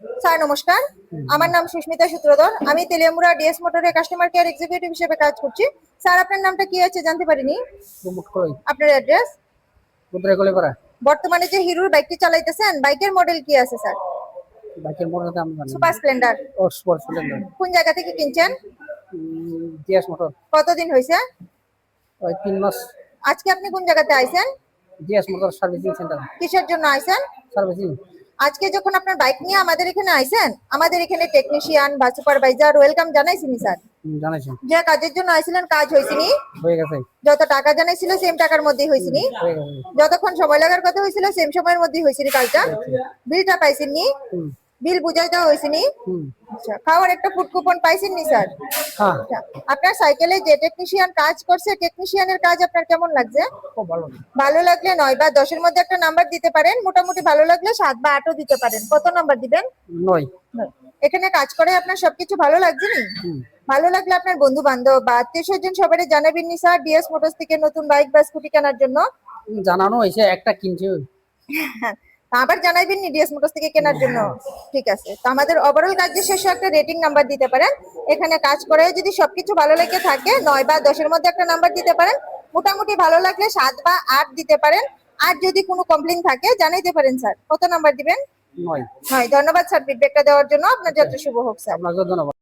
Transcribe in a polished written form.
Sir নমস্কার, আমার নাম সুস্মিতা সূত্রধর। আমি তেলিয়ামুড়া ডিএস মোটরের কাস্টমার কেয়ার এক্সিকিউটিভ হিসেবে কাজ করছি। স্যার আপনার নামটা কি আছে জানতে পারিনি? আপনার অ্যাড্রেস? বর্তমানে যে হিরোর বাইকটি চালাইতেছেন, বাইকের মডেল কি আছে স্যার? বাইকের মডেল আমি জানি না। Super Splendor. ও সুপার স্প্লেন্ডার। কোন জায়গা থেকে কিনছেন? DS motor. কতদিন হয়েছে? ওই 3 মাস। আজকে আপনি কোন জায়গাতে আইছেন? DS motor servicing centre. কিসের জন্য আইছেন? সার্ভিসিং। আজকে যখন আপনার বাইক নিয়ে আমাদের এখানে আইছেন, আমাদের এখানে টেকনিশিয়ান বা সুপারভাইজার ওয়েলকাম জানাইছিনি স্যার? জানাইছেন। যে কাজের জন্য আইছিলেন কাজ হয়েছিনি? হয়ে গেছে। যত টাকা জানাইছিল সেম টাকার মধ্যেই হয়েছিনি? হয়ে গেছে। যতক্ষণ সময় লাগার কথা হয়েছিল সেম সময়ের মধ্যেই হয়েছিনি কাজটা? বিলটা পাইছেননি? বিল বুঝাই দেওয়া হয়েছিনি? আচ্ছা, খাওয়ার একটা ফুড কুপন পাইছেননি স্যার? হ্যাঁ। আচ্ছা, আপনার সাইকেলে যে টেকনিশিয়ান কাজ করছে, টেকনিশিয়ানের কাজ আপনার কেমন লাগছে? খুব ভালো। ভালো লাগলে 9 বা 10 এর মধ্যে একটা নাম্বার দিতে পারেন, মোটামুটি ভালো লাগলে 7 বা 8ও দিতে পারেন। কত নাম্বার দিবেন? 9। এখানে কাজ করে আপনার সবকিছু ভালো লাগছে নি? ভালো লাগলে আপনার বন্ধু বান্ধব বা আত্মীয় স্বজন সবাই জানাবেন নি স্যার ডিএস মোটরস থেকে নতুন বাইক বা স্কুটি কেনার জন্য? জানানো হয়েছে, একটা কিনছে। আবার জানাইবেন নি ডিএস মোটরস থেকে কেনার জন্য? ঠিক আছে, তো আমাদের ওভারঅল কাজের শেষে একটা রেটিং নাম্বার দিতে পারেন। এখানে কাজ করে যদি সবকিছু ভালো লেগে থাকে 9 বা 10 এর মধ্যে একটা নাম্বার দিতে পারেন, মোটামুটি ভালো লাগলে 7 বা 8 দিতে পারেন। আর যদি কোনো কমপ্লেইন থাকে জানাইতে পারেন স্যার। কত নাম্বার দিবেন? 9। ধন্যবাদ স্যার ফিডব্যাকটা দেওয়ার জন্য। আপনার যাত্রা শুভ হোক স্যার। আপনাকে ধন্যবাদ।